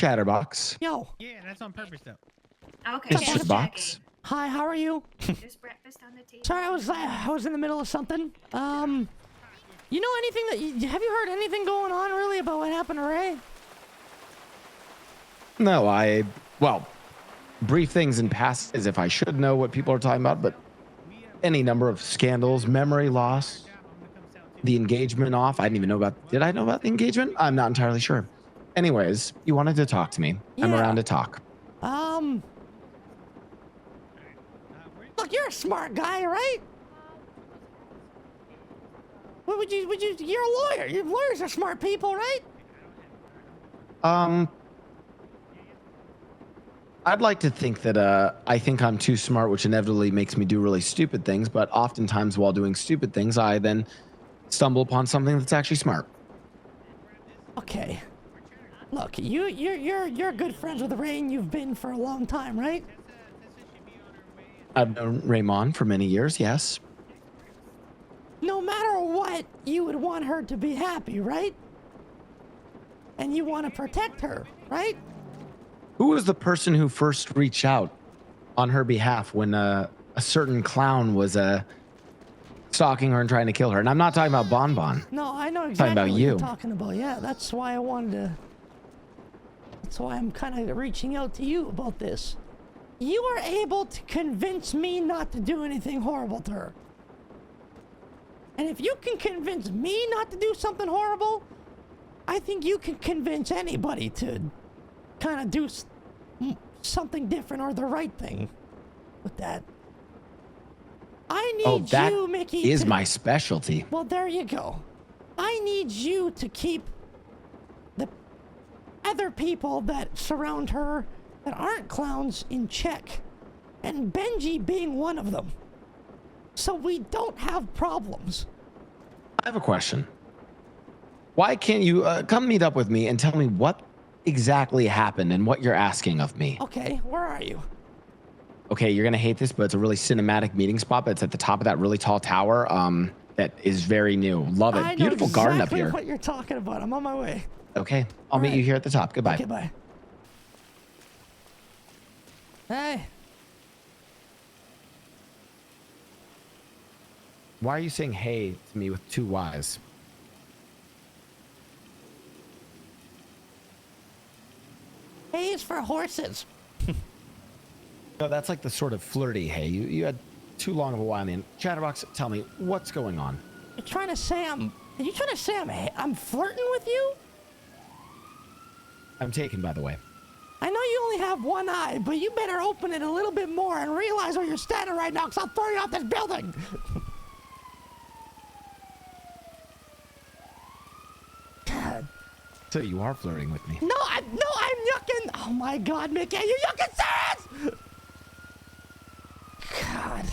Chatterbox. Yo. Yeah, that's on purpose though. Okay, Mr. just Box. checking. Hi, how are you? There's breakfast on the table. Sorry, I was in the middle of something. You know anything have you heard anything going on really about what happened to Ray? No, well, brief things in past as if I should know what people are talking about, but any number of scandals, memory loss, the engagement off. I didn't even know about, did I know about the engagement? I'm not entirely sure. Anyways, you wanted to talk to me. I'm Yeah. around to talk. Look, you're a smart guy, right? What would you, you're a lawyer. Lawyers are smart people, right? I'd like to think that I think I'm too smart, which inevitably makes me do really stupid things. But oftentimes, while doing stupid things, I then stumble upon something that's actually smart. Okay. Look, you're good friends with Ray, and you've been for a long time, right? I've known Raymond for many years. Yes. No matter what, you would want her to be happy, right? And you want to protect her, right? Who was the person who first reached out on her behalf when a certain clown was stalking her and trying to kill her? And I'm not talking about Bon Bon. No, I know Talking exactly about what you. you're talking about. Yeah, that's why I wanted to. That's why I'm kind of reaching out to you about this. You were able to convince me not to do anything horrible to her. And if you can convince me not to do something horrible, I think you can convince anybody to kind of do something different or the right thing with that. I need you, Mickey. Is my specialty. Well, there you go. I need you to keep the other people that surround her that aren't clowns in check. And Benji being one of them. So we don't have problems. I have a question. Why can't you come meet up with me and tell me what exactly happened and what you're asking of me? Okay, where are you? Okay, you're gonna hate this, but it's a really cinematic meeting spot. But it's at the top of that really tall tower. That is very new. Love it. I know Beautiful garden up exactly here. what you're talking about. I'm on my way. Okay, I'll meet you here at the top. Goodbye. Okay, bye. Hey. Why are you saying hey to me with two Y's? Hey is for horses. No, that's like the sort of flirty hey. You had too long of a Y on the end. Chatterbox, tell me what's going on. You're trying to say are you trying to say I'm flirting with you? I'm taken, by the way. I know you only have one eye, but you better open it a little bit more and realize where you're standing right now, because I'll throw you off this building. God. So you are flirting with me. No, I'm yucking. Oh my God, Mickey, you yucking serious? God.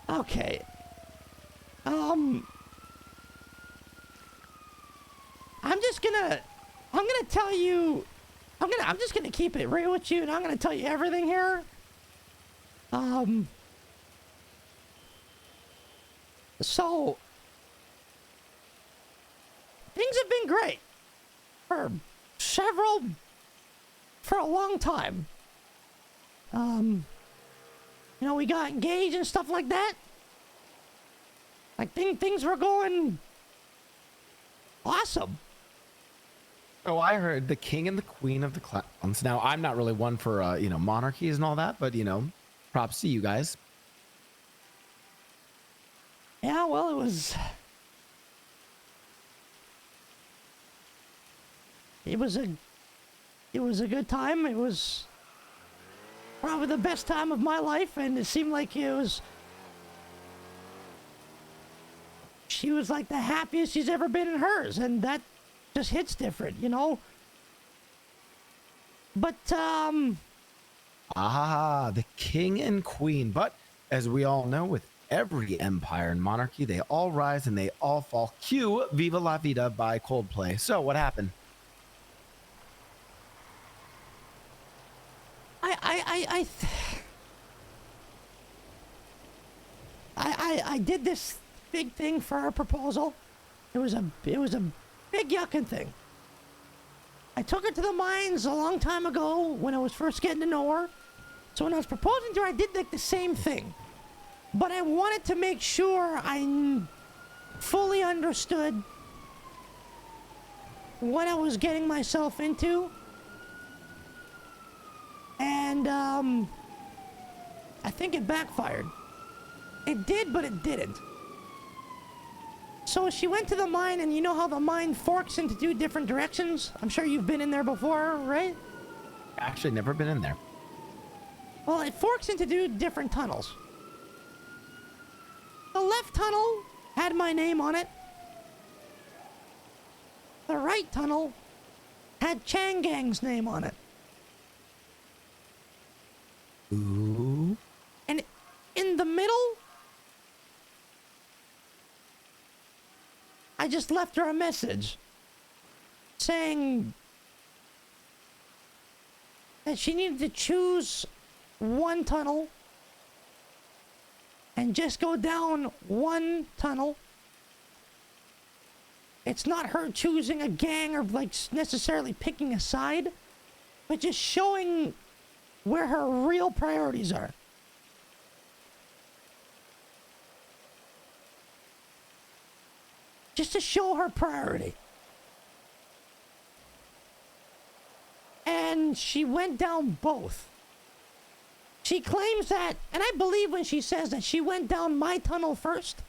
Okay. I'm gonna tell you. I'm just gonna keep it real with you, and I'm gonna tell you everything here. So things have been great for a long time. You know, we got engaged and stuff like that. Like things were going awesome. Oh, I heard the king and the queen of the clowns. Now, I'm not really one for, monarchies and all that, but, props to you guys. Yeah, well, it was a good time. It was probably the best time of my life, and it seemed like she was like the happiest she's ever been in hers, and that just hits different, you know? But, the king and queen. But as we all know, with every empire and monarchy, they all rise and they all fall. Cue Viva La Vida by Coldplay. So what happened? I did this big thing for her proposal. It was a big yucking thing. I took her to the mines a long time ago when I was first getting to know her. So when I was proposing to her, I did like the same thing. But I wanted to make sure I fully understood what I was getting myself into. And I think it backfired. It did, but it didn't. So she went to the mine, and you know how the mine forks into two different directions? I'm sure you've been in there before, right? Actually, never been in there. Well, it forks into two different tunnels. The left tunnel had my name on it. The right tunnel had Chang Gang's name on it. Ooh. And in the middle, I just left her a message saying that she needed to choose one tunnel and just go down one tunnel. It's not her choosing a gang or like necessarily picking a side, but just showing where her real priorities are. Just to show her priority. And she went down both. She claims that, and I believe when she says that she went down my tunnel first.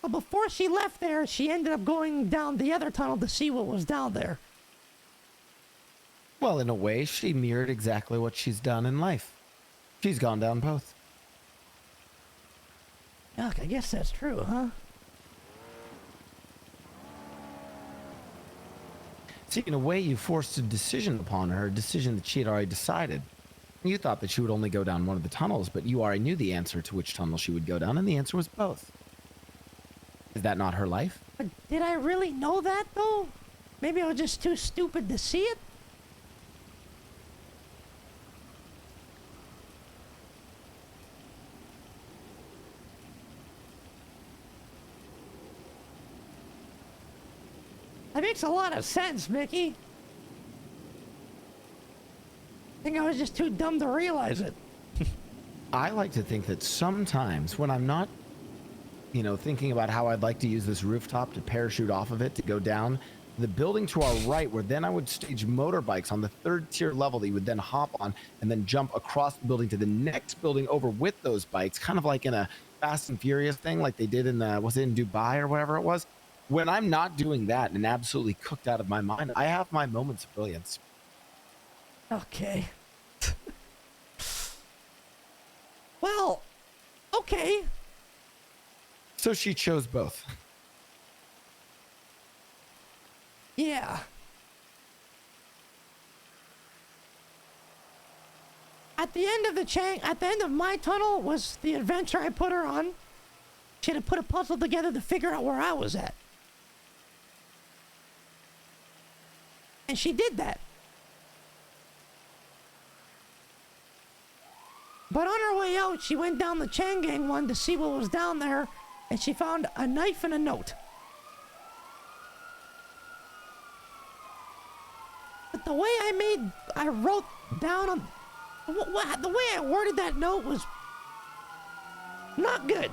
But before she left there, she ended up going down the other tunnel to see what was down there. Well, in a way, she mirrored exactly what she's done in life. She's gone down both. Yuck, I guess that's true, huh? See, in a way, you forced a decision upon her, a decision that she had already decided. You thought that she would only go down one of the tunnels, but you already knew the answer to which tunnel she would go down, and the answer was both. Is that not her life? But did I really know that, though? Maybe I was just too stupid to see it? That makes a lot of sense, Mickey. I think I was just too dumb to realize it. I like to think that sometimes when I'm not, thinking about how I'd like to use this rooftop to parachute off of it to go down the building to our right, where then I would stage motorbikes on the third tier level that you would then hop on and then jump across the building to the next building over with those bikes, kind of like in a Fast and Furious thing like they did in was it in Dubai or whatever it was? When I'm not doing that and absolutely cooked out of my mind, I have my moments of brilliance. Okay. Well, okay. So she chose both. Yeah. At the end of my tunnel was the adventure I put her on. She had to put a puzzle together to figure out where I was at. And she did that. But on her way out, she went down the Changang one to see what was down there, and she found a knife and a note. But the way I wrote down the way I worded that note was not good.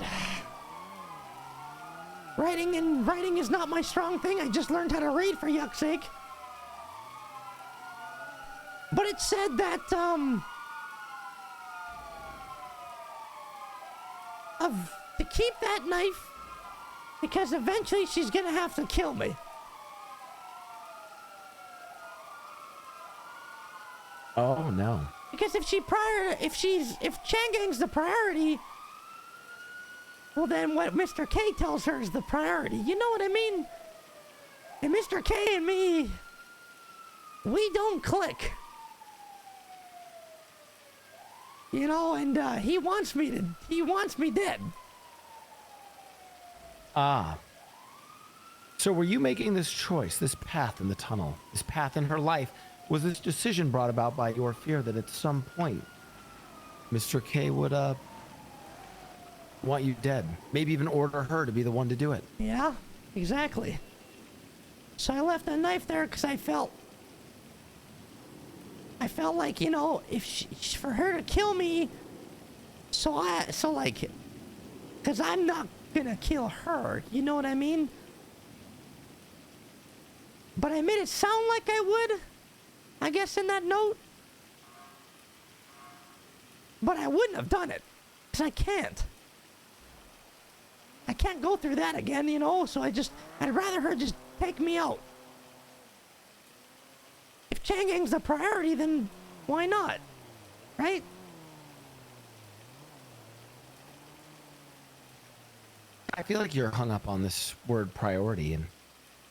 Writing is not my strong thing. I just learned how to read, for yuck's sake. But it said that, to keep that knife, because eventually she's gonna have to kill me. Oh no. Because if Changang's the priority, well then what Mr. K tells her is the priority. You know what I mean? And Mr. K and me, we don't click. And he wants me dead. Ah. So were you making this choice, this path in the tunnel, this path in her life? Was this decision brought about by your fear that at some point Mr. K would want you dead? Maybe even order her to be the one to do it? Yeah, exactly. So I left the knife there because I felt like, you know, if for her to kill me, because I'm not gonna kill her, you know what I mean? But I made it sound like I would, I guess, in that note. But I wouldn't have done it, because I can't. I can't go through that again, you know, so I'd rather her just take me out. If Changang's the priority, then why not? Right? I feel like you're hung up on this word priority. And,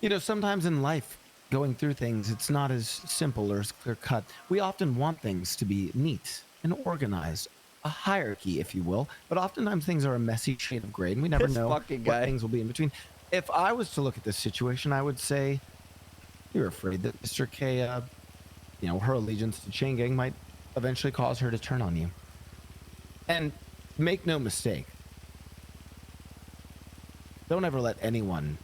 you know, sometimes in life, going through things, it's not as simple or as clear cut. We often want things to be neat and organized, a hierarchy, if you will. But oftentimes things are a messy shade of gray, and we never This know what fucking guy. things will be in between. If I was to look at this situation, I would say you're afraid that Mr. K, you know, her allegiance to Chang'e might eventually cause her to turn on you. And make no mistake, don't ever let anyone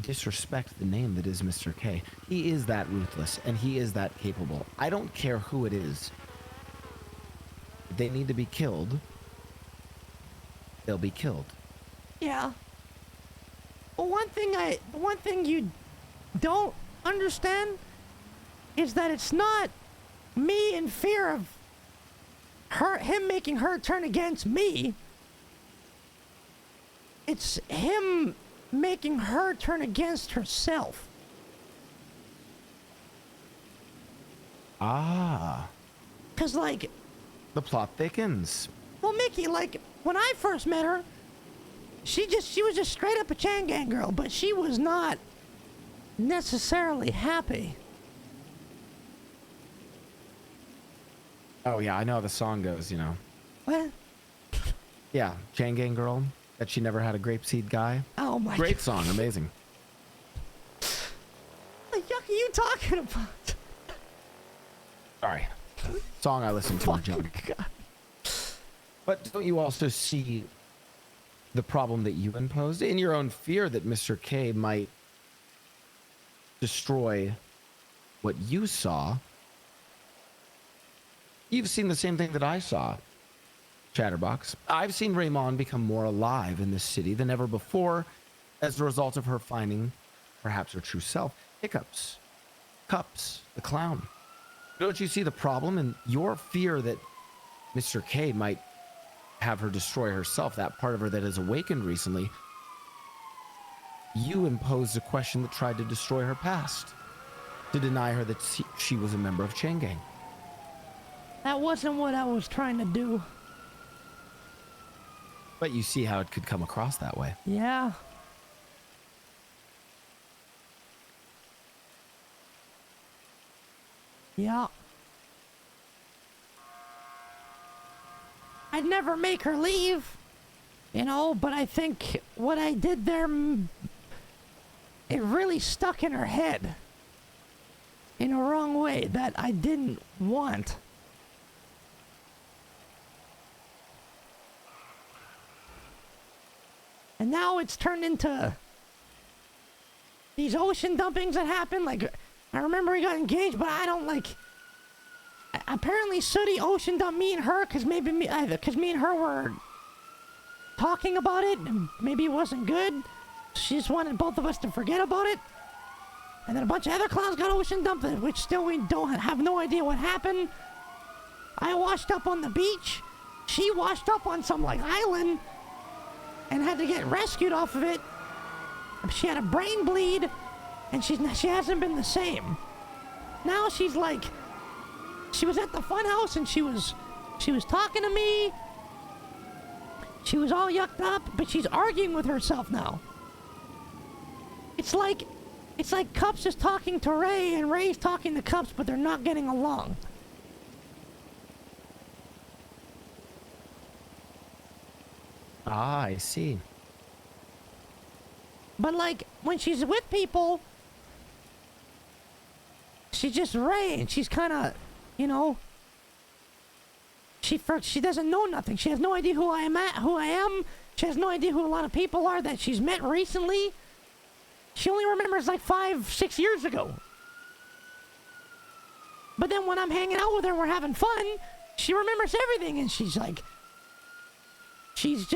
disrespect the name that is Mr. K. He is that ruthless, and he is that capable. I don't care who it is. If they need to be killed, they'll be killed. Yeah. Well, one thing you don't understand is that it's not me in fear of him making her turn against me. It's him making her turn against herself. Ah. Cause like, The plot thickens. well, Mickey, like when I first met her, she was just straight up a Chang'e girl, but she was not necessarily happy. Oh, yeah, I know how the song goes, you know. What? Yeah, Chang'e girl, that she never had a grapeseed guy. Oh my Great God. song, amazing. What the yuck are you talking about? Sorry. Song I listened to in junk. God. But don't you also see the problem that you imposed in your own fear that Mr. K might destroy what you saw? You've seen the same thing that I saw, Chatterbox. I've seen Raymond become more alive in this city than ever before as a result of her finding perhaps her true self. Hiccups, Cups, the clown. Don't you see the problem in your fear that Mr. K might have her destroy herself, that part of her that has awakened recently? You imposed a question that tried to destroy her past, to deny her that she was a member of Chang'e. That wasn't what I was trying to do. But you see how it could come across that way. Yeah. Yeah. I'd never make her leave, you know, but I think what I did there, it really stuck in her head in a wrong way that I didn't want. And now it's turned into these ocean dumpings that happen. Like, I remember we got engaged, but I don't like. Apparently, Sooty ocean dumped me and her because me and her were talking about it, and maybe it wasn't good. She just wanted both of us to forget about it. And then a bunch of other clowns got ocean dumped, which still we don't have no idea what happened. I washed up on the beach. She washed up on some like island and had to get rescued off of it. She had a brain bleed, and she hasn't been the same. Now she's like, she was at the fun house and she was talking to me. She was all yucked up, but she's arguing with herself now. It's like Cups is talking to Ray and Ray's talking to Cups, but they're not getting along. Ah, I see. But like when she's with people, she's just Ray, and she's kind of, you know, she doesn't know nothing. She has no idea who I am. She has no idea who a lot of people are that she's met recently. she only remembers like 5-6 years ago. But then when I'm hanging out with her and we're having fun, she remembers everything, and she's like, she's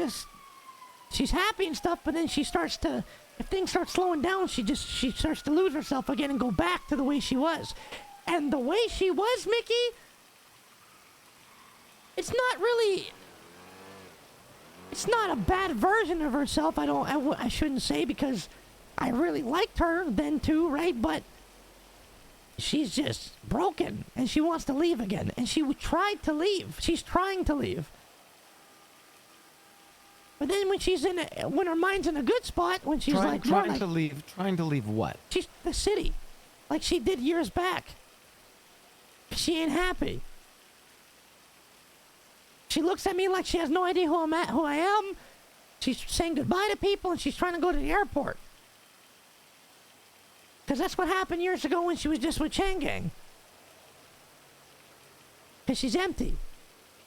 happy and stuff, but then she starts to, if things start slowing down, she starts to lose herself again and go back to the way she was. And the way she was, Mickey, it's not a bad version of herself. I shouldn't say, because I really liked her then too, right? But she's just broken and she wants to leave again. And she tried to leave. She's trying to leave. But then when her mind's in a good spot, when she's trying to leave what? She's the city, like she did years back. She ain't happy. She looks at me like she has no idea who I am. She's saying goodbye to people, and she's trying to go to the airport. Because that's what happened years ago when she was just with Changang. Because she's empty.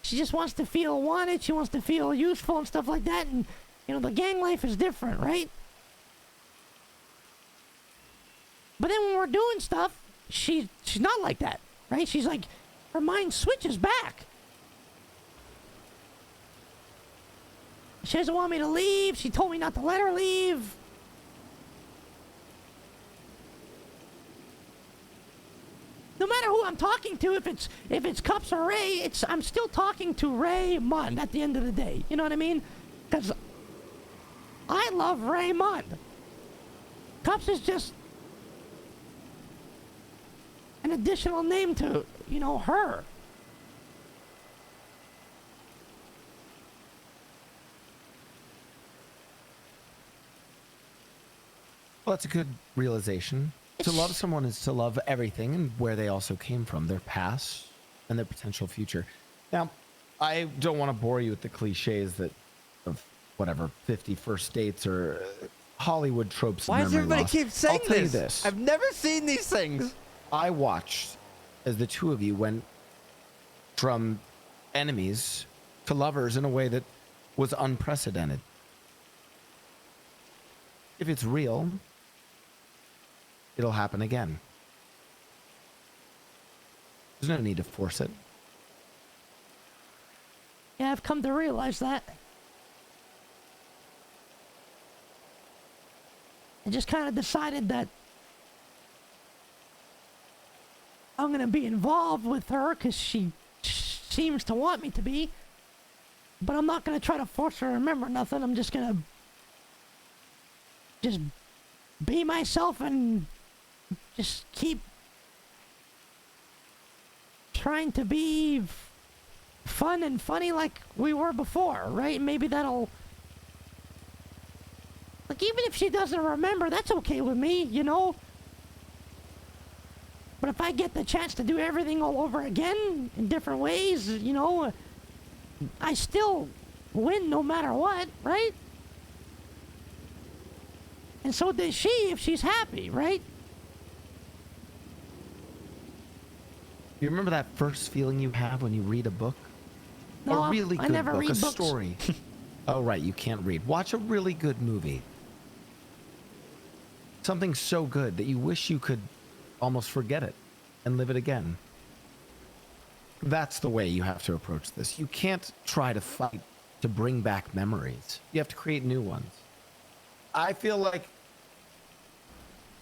She just wants to feel wanted. She wants to feel useful and stuff like that. And, the gang life is different, right? But then when we're doing stuff, she's not like that, right? She's like, her mind switches back. She doesn't want me to leave. She told me not to let her leave. No matter who I'm talking to, if it's Cups or Ray, I'm still talking to Raymond at the end of the day. You know what I mean? Because I love Raymond. Cups is just an additional name to, her. Well, that's a good realization. To love someone is to love everything and where they also came from, their past and their potential future. Now, I don't want to bore you with the cliches of whatever 50 first dates or Hollywood tropes. Why does everybody keep saying I'll tell you this? I've never seen these things. I watched as the two of you went from enemies to lovers in a way that was unprecedented. If it's real, it'll happen again. There's no need to force it. Yeah, I've come to realize that. I just kind of decided that I'm going to be involved with her because she seems to want me to be. But I'm not going to try to force her to remember nothing. I'm just going to just be myself and just keep trying to be fun and funny like we were before, right? Maybe that'll... Like, even if she doesn't remember, that's okay with me, But if I get the chance to do everything all over again in different ways, I still win no matter what, right? And so does she if she's happy, right? You remember that first feeling you have when you read a book? No, a really I good never book, read a books. story. Oh, right, you can't read. Watch a really good movie. Something so good that you wish you could almost forget it and live it again. That's the way you have to approach this. You can't try to fight to bring back memories. You have to create new ones. I feel like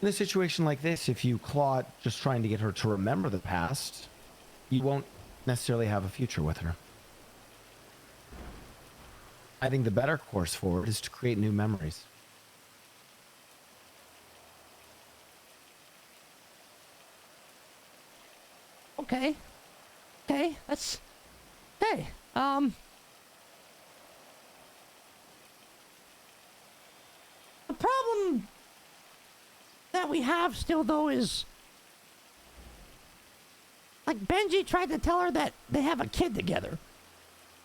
in a situation like this, if you claw at just trying to get her to remember the past, you won't necessarily have a future with her. I think the better course forward is to create new memories. Okay. That's... Hey, the problem that we have still, though, is... Like, Benji tried to tell her that they have a kid together.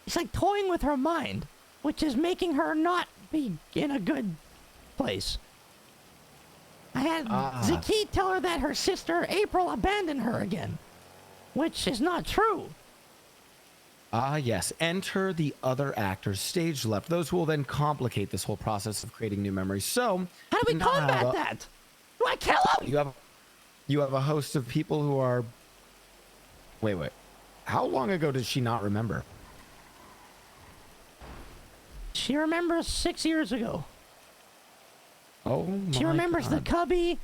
It's like toying with her mind, which is making her not be in a good place. I had Zaki tell her that her sister, April, abandoned her again, which is not true. Yes. Enter the other actors stage left. Those will then complicate this whole process of creating new memories. So, How do we now have combat a- that? Do I kill him? You have a host of people who are. Wait. How long ago does she not remember? She remembers 6 years ago. Oh my She remembers the God. cubby,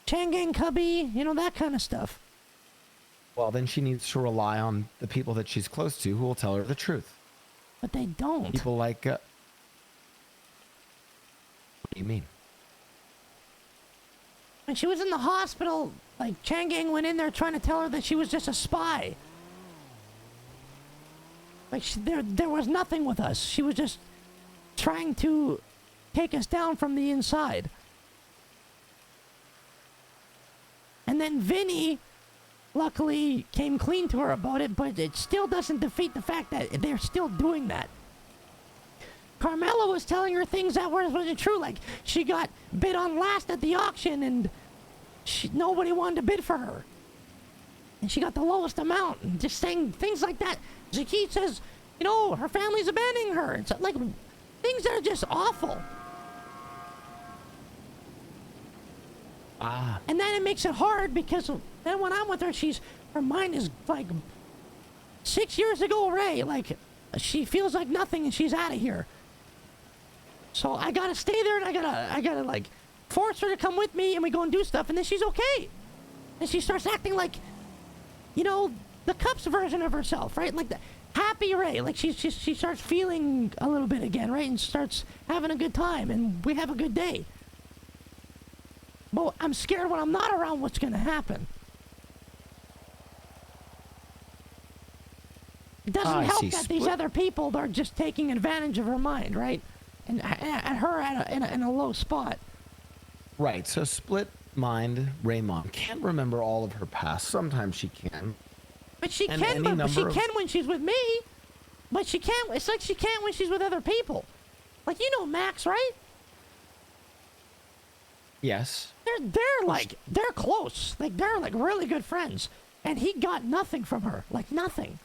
Changang cubby, you know, that kind of stuff. Well, then she needs to rely on the people that she's close to who will tell her the truth. But they don't. People like. What do you mean? When she was in the hospital, like, Changang went in there trying to tell her that she was just a spy. Like, there was nothing with us. She was just trying to take us down from the inside. And then Vinny, luckily, came clean to her about it, but it still doesn't defeat the fact that they're still doing that. Carmela was telling her things that wasn't true, like she got bid on last at the auction and nobody wanted to bid for her. And she got the lowest amount, and just saying things like that. Zaki says, you know, her family's abandoning her. It's like things that are just awful. And then it makes it hard because then when I'm with her, her mind is like 6 years ago, Ray. Like, she feels like nothing and she's out of here. So I gotta stay there and I gotta like force her to come with me and we go and do stuff and then she's okay. And she starts acting like, you know, the Cups version of herself, right? Like the happy Ray. Like she starts feeling a little bit again, right? And starts having a good time and we have a good day. But I'm scared when I'm not around what's gonna happen. It doesn't help that these other people are just taking advantage of her mind, right? And her in a low spot. Right. So split mind Raymond can't remember all of her past. Sometimes she can. But she And can. any But she number of- can when she's with me. But she can't. It's like she can't when she's with other people. Like, you know Max, right? Yes. They're close. Like, they're like really good friends. And he got nothing from her. Like, nothing.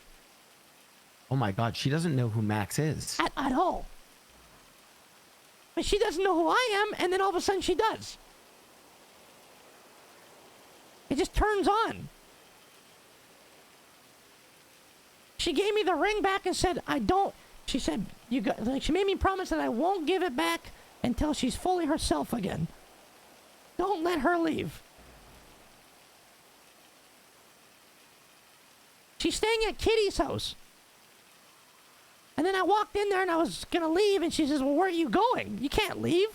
Oh my God. She doesn't know who Max is. At all. But she doesn't know who I am, and then all of a sudden she does. It just turns on. She gave me the ring back and said, she said, she made me promise that I won't give it back until she's fully herself again. Don't let her leave. She's staying at Kitty's house. And then I walked in there and I was gonna leave and she says, well, where are you going? You can't leave.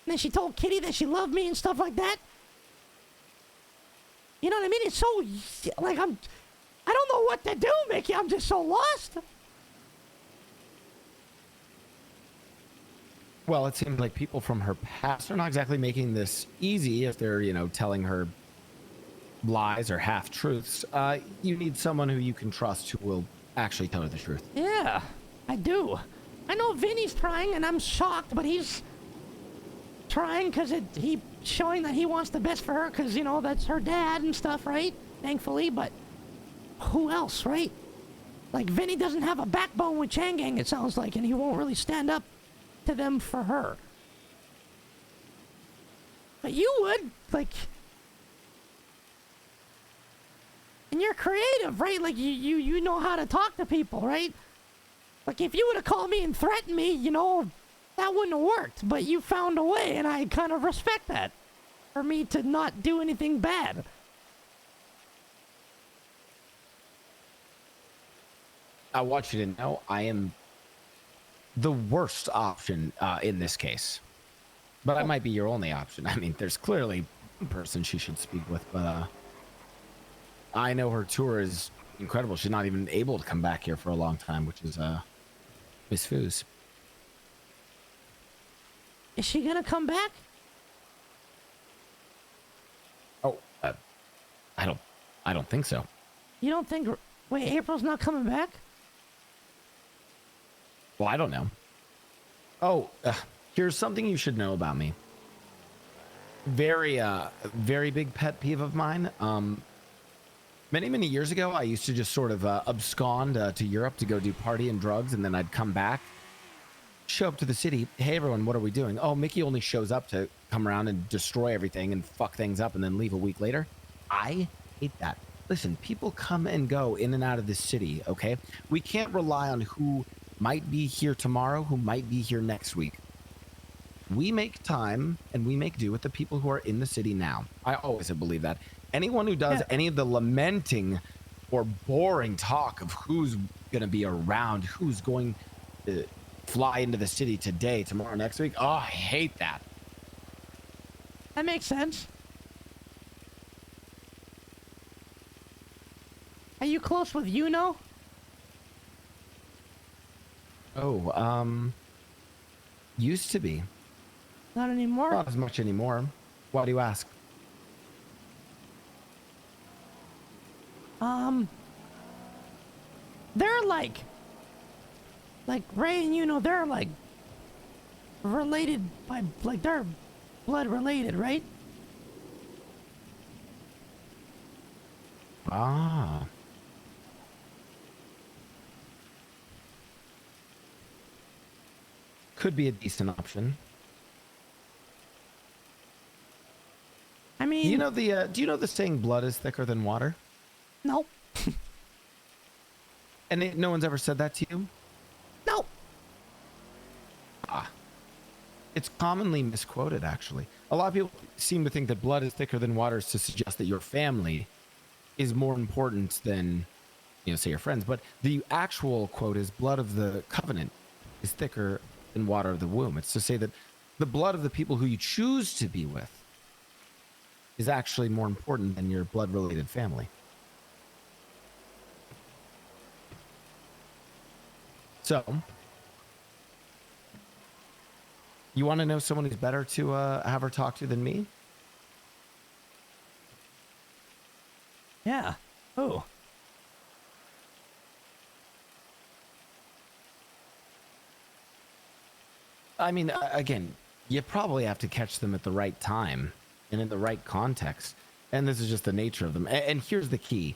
And then she told Kitty that she loved me and stuff like that. You know what I mean? It's so, like, I don't know what to do, Mickey. I'm just so lost. Well, it seems like people from her past are not exactly making this easy if they're, telling her lies or half-truths. You need someone who you can trust who will actually tell her the truth. Yeah, I do. I know Vinny's trying, and I'm shocked, but he's trying because he's showing that he wants the best for her because, that's her dad and stuff, right? Thankfully, but who else, right? Like, Vinny doesn't have a backbone with Changang, it sounds like, and he won't really stand up to them for her. But you would, like... And you're creative, right? Like, you know how to talk to people, right? Like, if you would have called me and threatened me, that wouldn't have worked. But you found a way, and I kind of respect that. For me to not do anything bad. I want you to know I am the worst option in this case. But I might be your only option. I mean, there's clearly one person she should speak with, but... I know her tour is incredible. She's not even able to come back here for a long time, which is Miss Foos. Is she gonna come back? Oh, I don't think so. You don't think... Wait, April's not coming back? Well, I don't know. Oh, here's something you should know about me. Very big pet peeve of mine. Many years ago, I used to just sort of abscond to Europe to go do party and drugs, and then I'd come back. show up to the city. Hey, everyone, what are we doing? Oh, Mickey only shows up to come around and destroy everything and fuck things up and then leave a week later. I hate that. Listen, people come and go in and out of this city, okay? We can't rely on who might be here tomorrow, who might be here next week. We make time and we make do with the people who are in the city now. I always have believed that. Anyone who does any of the lamenting or boring talk of who's going to be around, who's going to fly into the city today, tomorrow, next week, oh, I hate that. That makes sense. Are you close with Yuno? Oh, used to be. Not anymore? Not as much anymore. Why do you ask? They're like Ray and Yuno, they're like related by, like they're blood related, right? Ah. Could be a decent option. I mean, You know the do you know the saying blood is thicker than water? no. And no one's ever said that to you? No. Ah. It's commonly misquoted, actually. A lot of people seem to think that blood is thicker than water is to suggest that your family is more important than, you know, say your friends. But the actual quote is blood of the covenant is thicker than water of the womb. It's to say that the blood of the people who you choose to be with is actually more important than your blood-related family. So, you want to know someone who's better to have her talk to than me? Yeah. Oh. I mean, again, you probably have to catch them at the right time and in the right context. And this is just the nature of them. And here's the key.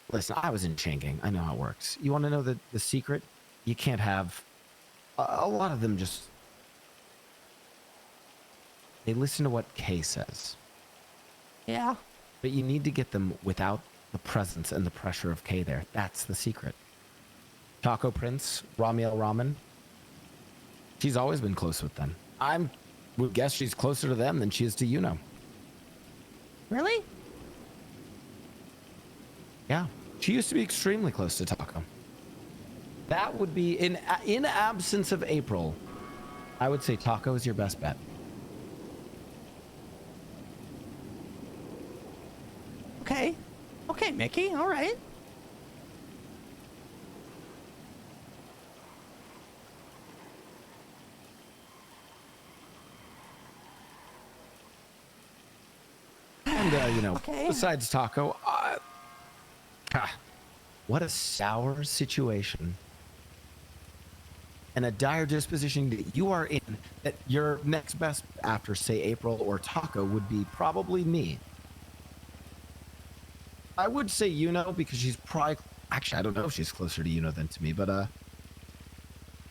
Listen, I was in Changing. I know how it works. You want to know the secret? You can't have... A lot of them just... They listen to what Kay says. Yeah. But you need to get them without the presence and the pressure of Kay there. That's the secret. Taco Prince, Ramiel Ramen. She's always been close with them. I would guess she's closer to them than she is to Yuno. Really? Yeah. She used to be extremely close to Taco. That would be, in absence of April, I would say Taco is your best bet. Okay. Okay, Mickey. All right. And, you know, Okay. besides Taco, what a sour situation. And a dire disposition that you are in, that your next best after, say, April or Taco would be probably me. I would say Yuno because she's probably... Actually, I don't know if she's closer to Yuno than to me, but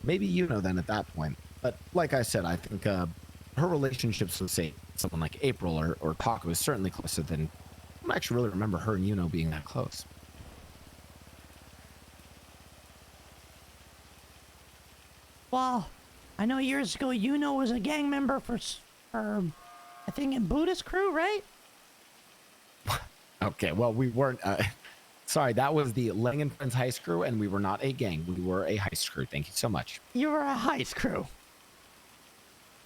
maybe Yuno then at that point. But like I said, I think her relationships with, say, someone like April or Taco is certainly closer than... I don't actually really remember her and Yuno being that close. Well, I know years ago Yuno was a gang member for I think in Buddha's crew, right? Okay, well, we weren't... sorry, that was the Lang and Friends heist crew, and we were not a gang. We were a heist crew. Thank you so much. You were a heist crew.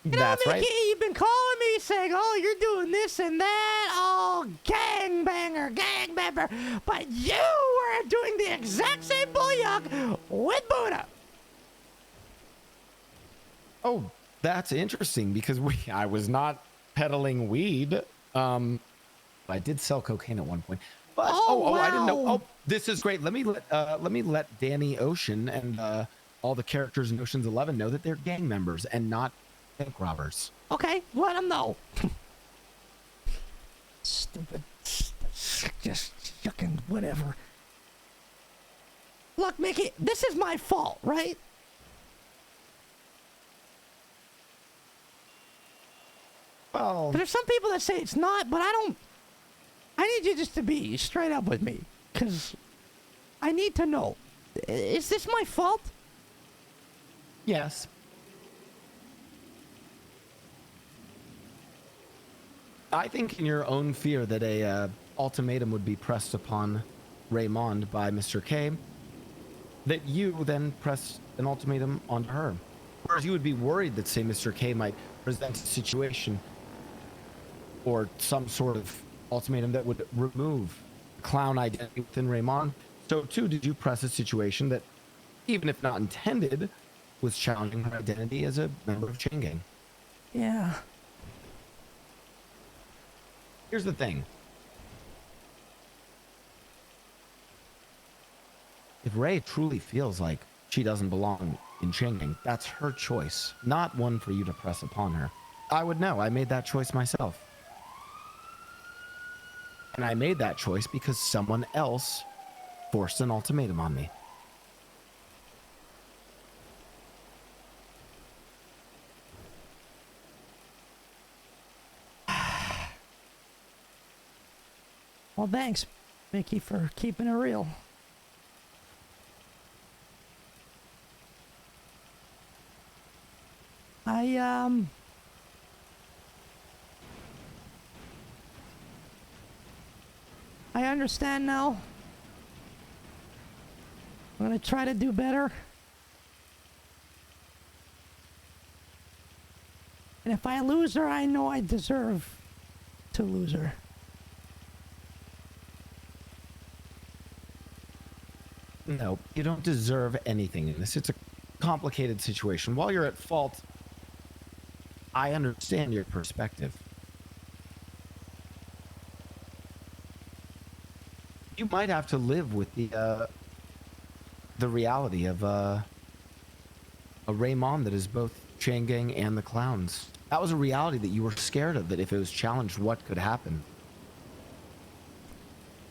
You That's know, right. Mickey, you've been calling me saying, oh, you're doing this and that, oh, gangbanger, gang member, but you were doing the exact same bullyuck with Buddha. Oh, that's interesting because I was not peddling weed. I did sell cocaine at one point. But Oh, I didn't know. wow. Oh, this is great. Let me let Danny Ocean and all the characters in Ocean's 11 know that they're gang members and not bank robbers. Okay, let him know. Stupid. Just fucking whatever. Look, Mickey, this is my fault, right? Well, There's some people that say it's not, but I don't. I need you just to be straight up with me, because I need to know. Is this my fault? yes. I think in your own fear that a ultimatum would be pressed upon Raymond by Mr. K, that you then press an ultimatum on her. Whereas you would be worried that, say, Mr. K might present a situation or some sort of ultimatum that would remove clown identity within Raymond. So, too, did you press a situation that, even if not intended, was challenging her identity as a member of Chain Gang? Yeah. Here's the thing. If Ray truly feels like she doesn't belong in Chain Gang, that's her choice, not one for you to press upon her. I would know. I made that choice myself. And I made that choice because someone else forced an ultimatum on me. Well, thanks, Mickey, for keeping it real. I understand now. I'm gonna try to do better. And if I lose her, I know I deserve to lose her. No, you don't deserve anything in this. It's a complicated situation. While you're at fault, I understand your perspective. You might have to live with the reality of a Raymond that is both Chain Gang and the Clowns. That was a reality that you were scared of, that if it was challenged, what could happen?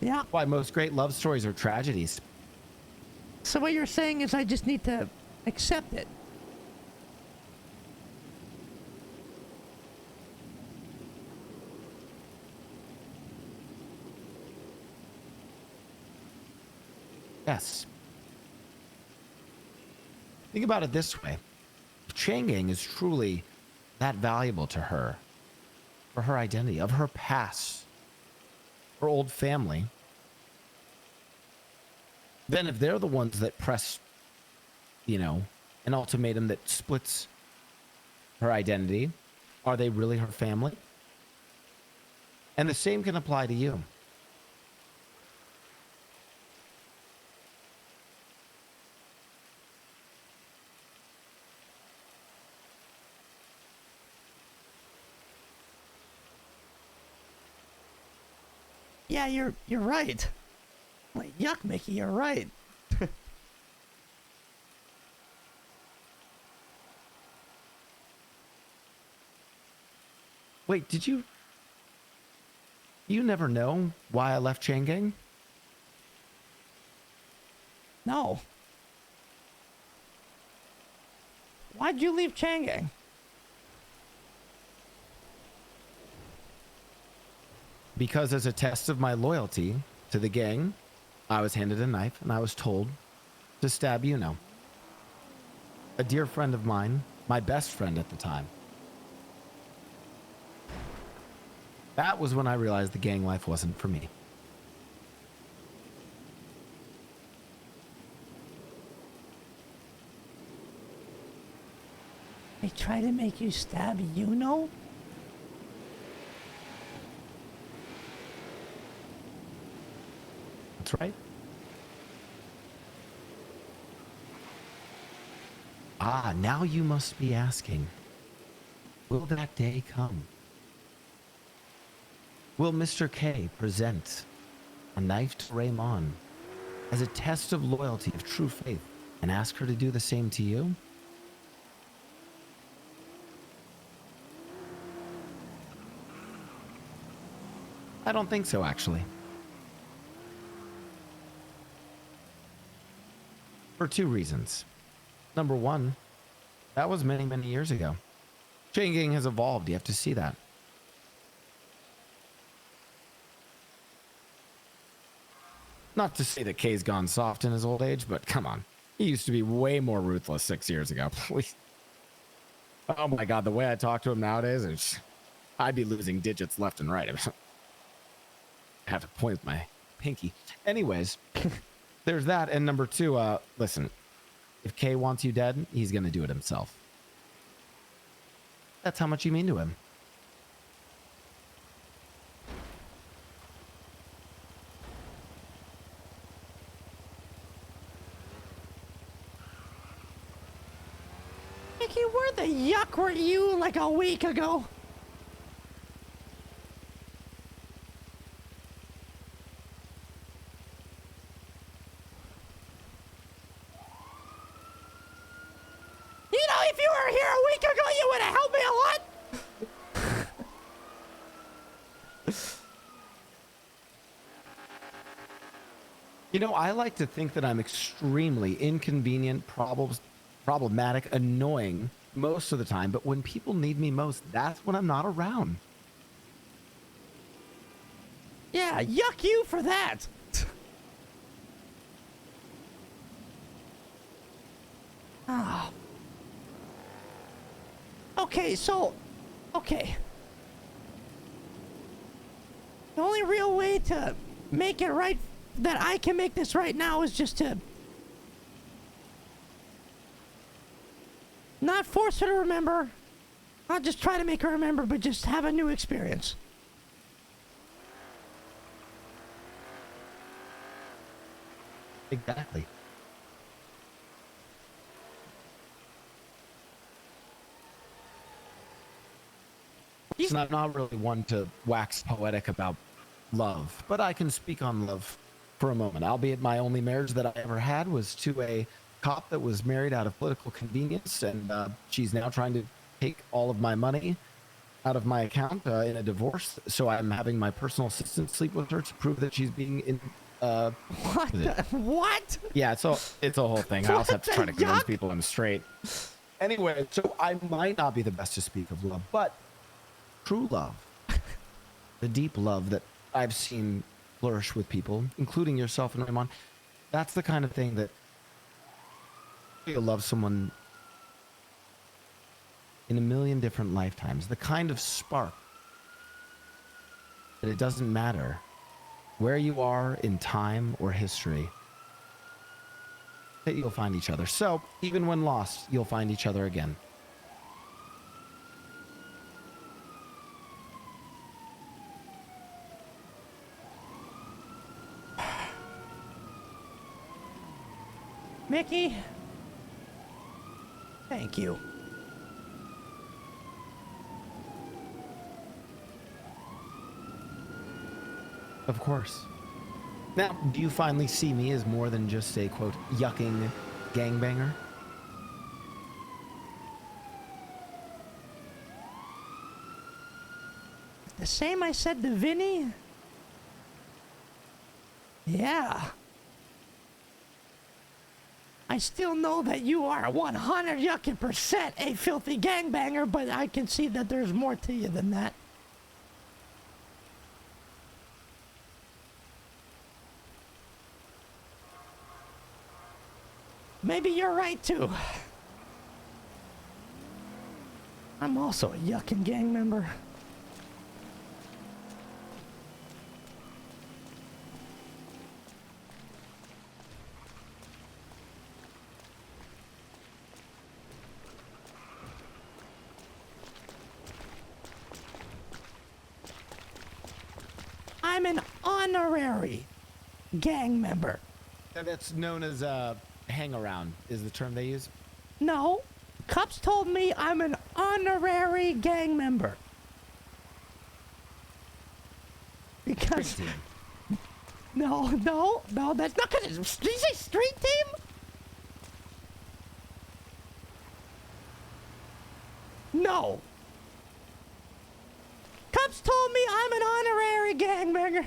Yeah. Why most great love stories are tragedies. So what you're saying is I just need to accept it. Yes. Think about it this way. If Chain Gang is truly that valuable to her, for her identity, of her past, her old family, then if they're the ones that press, an ultimatum that splits her identity, are they really her family? And the same can apply to you. Yeah, you're right. Like, yuck, Mickey, you're right. Wait, did you never know why I left Chain Gang? No. Why'd you leave Chain Gang? Because as a test of my loyalty to the gang, I was handed a knife and I was told to stab Yuno. A dear friend of mine, my best friend at the time. That was when I realized the gang life wasn't for me. They tried to make you stab Yuno? That's right. Ah, now you must be asking, will that day come? Will Mr. K present a knife to Raymond as a test of loyalty, of true faith, and ask her to do the same to you? I don't think so, actually. For two reasons. Number one, that was many, many years ago. Chain Gang has evolved. You have to see that. Not to say that Kay's gone soft in his old age, but come on. He used to be way more ruthless 6 years ago. Please. Oh my God, the way I talk to him nowadays, I'd be losing digits left and right. I have to point with my pinky. Anyways, there's that. And number two, listen, if Kay wants you dead, he's going to do it himself. That's how much you mean to him. Mickey, where the yuck were you like a week ago? You know, if you were here a week ago, you would have helped me a lot. You know, I like to think that I'm extremely inconvenient, problematic, annoying most of the time, but when people need me most, that's when I'm not around. Yeah, yuck you for that. Oh. Okay, so, okay. The only real way to make it right, that I can make this right now, is just to not force her to remember, not just try to make her remember, but just have a new experience. Exactly. Listen, I'm not really one to wax poetic about love, but I can speak on love for a moment. Albeit my only marriage that I ever had was to a cop that was married out of political convenience, and she's now trying to take all of my money out of my account in a divorce. So I'm having my personal assistant sleep with her to prove that she's being in. What? What? Yeah, it's a whole thing. I also have to try to convince Yuck. people I'm straight. Anyway, so I might not be the best to speak of love, but true love, the deep love that I've seen flourish with people, including yourself and Raymond, that's the kind of thing that you'll love someone in a million different lifetimes. The kind of spark that it doesn't matter where you are in time or history, that you'll find each other. So even when lost, you'll find each other again. Mickey, thank you. Of course. Now, do you finally see me as more than just a, quote, yucking gangbanger? The same I said to Vinny? Yeah. I still know that you are 100 yucking% a filthy gangbanger, but I can see that there's more to you than that. Maybe you're right too. I'm also a yucking gang member. I'm an honorary gang member. That's known as hang around, is the term they use. No, Cups told me I'm an honorary gang member. Because Street team. no, that's not gonna. Did you say street team? No. Cups told me I'm an honorary gangbanger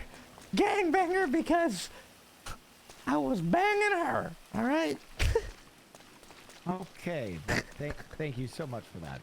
because I was banging her. All right. Okay. Thank you so much for that.